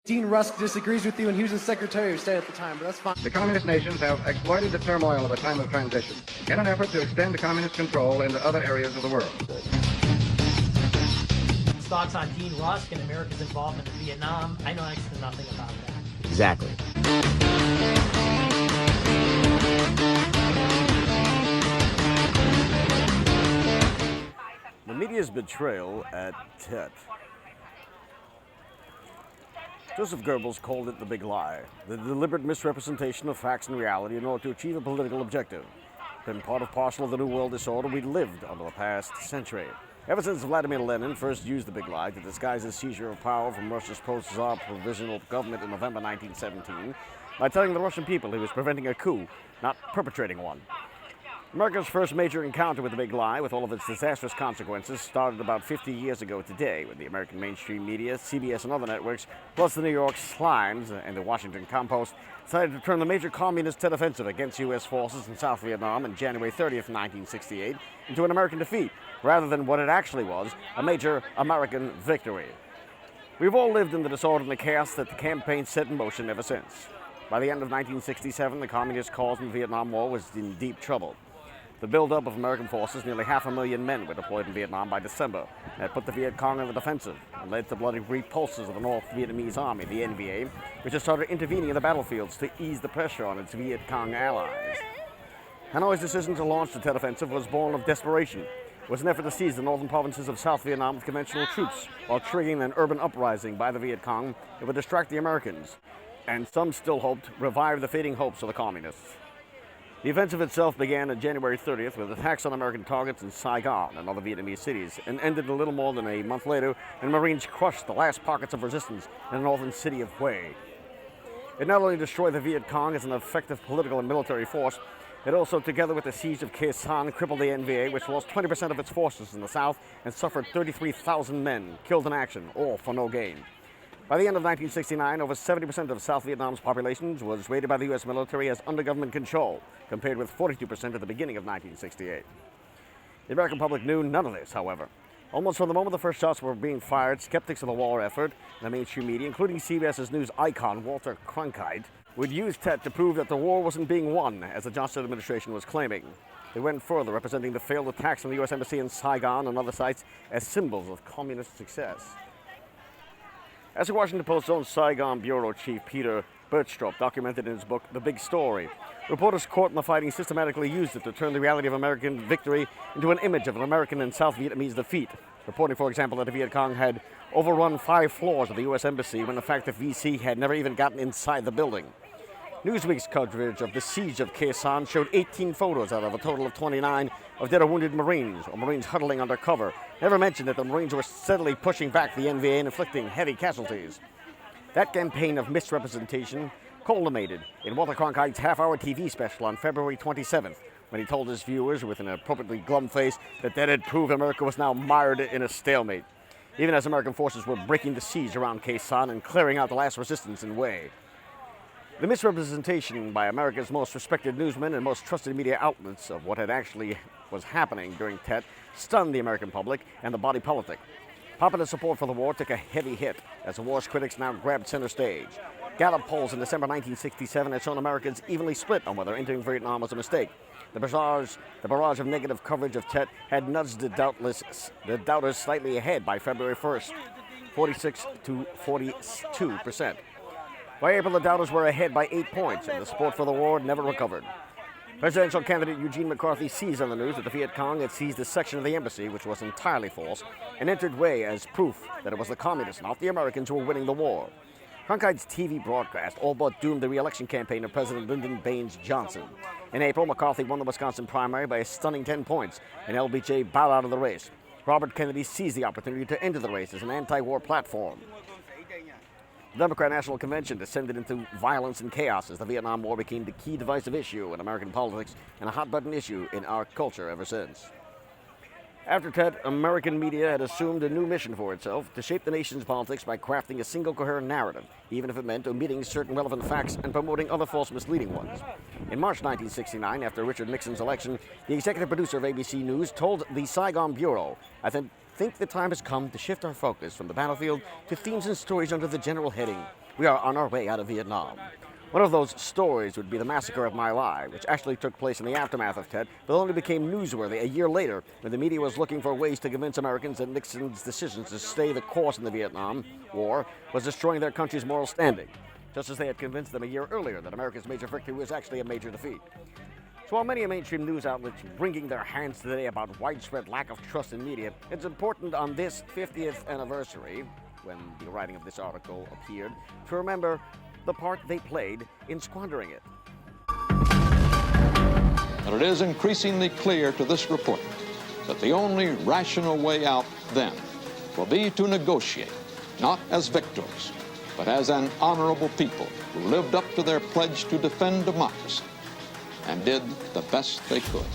Dean Rusk disagrees with you, and he was the Secretary of State at the time, but that's fine. The communist nations have exploited the turmoil of a time of transition in an effort to extend the communist control into other areas of the world. Thoughts on Dean Rusk and America's involvement in Vietnam? I know next to nothing about that. Exactly. The media's betrayal at Tet. Joseph Goebbels called it the big lie, the deliberate misrepresentation of facts and reality in order to achieve a political objective. Been part of parcel of the New World disorder we lived under the past century. Ever since Vladimir Lenin first used the big lie to disguise his seizure of power from Russia's post-Tsar provisional government in November 1917 by telling the Russian people he was preventing a coup, not perpetrating one. America's first major encounter with the big lie, with all of its disastrous consequences, started about 50 years ago today, when the American mainstream media, CBS and other networks, plus the New York Slimes and the Washington Compost, decided to turn the major communist Tet Offensive against U.S. forces in South Vietnam on January 30th, 1968, into an American defeat, rather than what it actually was, a major American victory. We've all lived in the disorder and the chaos that the campaign set in motion ever since. By the end of 1967, the communist cause in the Vietnam War was in deep trouble. The buildup of American forces, nearly 500,000 men were deployed in Vietnam by December. That put the Viet Cong on the defensive and led to bloody repulses of the North Vietnamese Army, the NVA, which has started intervening in the battlefields to ease the pressure on its Viet Cong allies. Hanoi's decision to launch the Tet Offensive was born of desperation. It was an effort to seize the northern provinces of South Vietnam with conventional troops, while triggering an urban uprising by the Viet Cong that would distract the Americans, and some still hoped revive the fading hopes of the communists. The offensive itself began on January 30th with attacks on American targets in Saigon and other Vietnamese cities, and ended a little more than a month later when Marines crushed the last pockets of resistance in the northern city of Hue. It not only destroyed the Viet Cong as an effective political and military force, it also, together with the siege of Khe Sanh, crippled the NVA, which lost 20% of its forces in the south and suffered 33,000 men killed in action, all for no gain. By the end of 1969, over 70% of South Vietnam's population was rated by the U.S. military as under government control, compared with 42% at the beginning of 1968. The American public knew none of this, however. Almost from the moment the first shots were being fired, skeptics of the war effort, the mainstream media, including CBS's news icon Walter Cronkite, would use Tet to prove that the war wasn't being won, as the Johnson administration was claiming. They went further, representing the failed attacks on the U.S. Embassy in Saigon and other sites as symbols of communist success. As the Washington Post's own Saigon bureau chief Peter Bergstrup documented in his book, The Big Story, reporters caught in the fighting systematically used it to turn the reality of American victory into an image of an American and South Vietnamese defeat, reporting, for example, that the Viet Cong had overrun 5 floors of the U.S. Embassy when in fact the VC had never even gotten inside the building. Newsweek's coverage of the siege of Khe Sanh showed 18 photos out of a total of 29 of dead or wounded Marines, or Marines huddling under cover. Never mentioned that the Marines were steadily pushing back the NVA and inflicting heavy casualties. That campaign of misrepresentation culminated in Walter Cronkite's half-hour TV special on February 27th, when he told his viewers with an appropriately glum face that had proved America was now mired in a stalemate, even as American forces were breaking the siege around Khe Sanh and clearing out the last resistance in Hue. The misrepresentation by America's most respected newsmen and most trusted media outlets of what had actually was happening during Tet stunned the American public and the body politic. Popular support for the war took a heavy hit as the war's critics now grabbed center stage. Gallup polls in December 1967 had shown Americans evenly split on whether entering Vietnam was a mistake. The barrage of negative coverage of Tet had nudged the doubters slightly ahead by February 1st, 46 to 42%. By April, the doubters were ahead by 8 points, and the support for the war never recovered. Presidential candidate Eugene McCarthy seized on the news that the Viet Cong had seized a section of the embassy, which was entirely false, and entered Hue as proof that it was the communists, not the Americans, who were winning the war. Cronkite's TV broadcast all but doomed the re-election campaign of President Lyndon Baines Johnson. In April, McCarthy won the Wisconsin primary by a stunning 10 points, and LBJ bowed out of the race. Robert Kennedy seized the opportunity to enter the race as an anti-war platform. The Democrat National Convention descended into violence and chaos as the Vietnam War became the key divisive issue in American politics and a hot-button issue in our culture ever since. After Tet, American media had assumed a new mission for itself to shape the nation's politics by crafting a single coherent narrative, even if it meant omitting certain relevant facts and promoting other false misleading ones. In March 1969, after Richard Nixon's election, the executive producer of ABC News told the Saigon Bureau, "I think the time has come to shift our focus from the battlefield to themes and stories under the general heading, We are on our way out of Vietnam. One of those stories would be the massacre of My Lai, which actually took place in the aftermath of Tet, but only became newsworthy a year later when the media was looking for ways to convince Americans that Nixon's decisions to stay the course in the Vietnam War was destroying their country's moral standing, just as they had convinced them a year earlier that America's major victory was actually a major defeat. So while many mainstream news outlets wringing their hands today about widespread lack of trust in media, it's important on this 50th anniversary, when the writing of this article appeared, to remember the part they played in squandering it. But it is increasingly clear to this report that the only rational way out then will be to negotiate, not as victors, but as an honorable people who lived up to their pledge to defend democracy and did the best they could.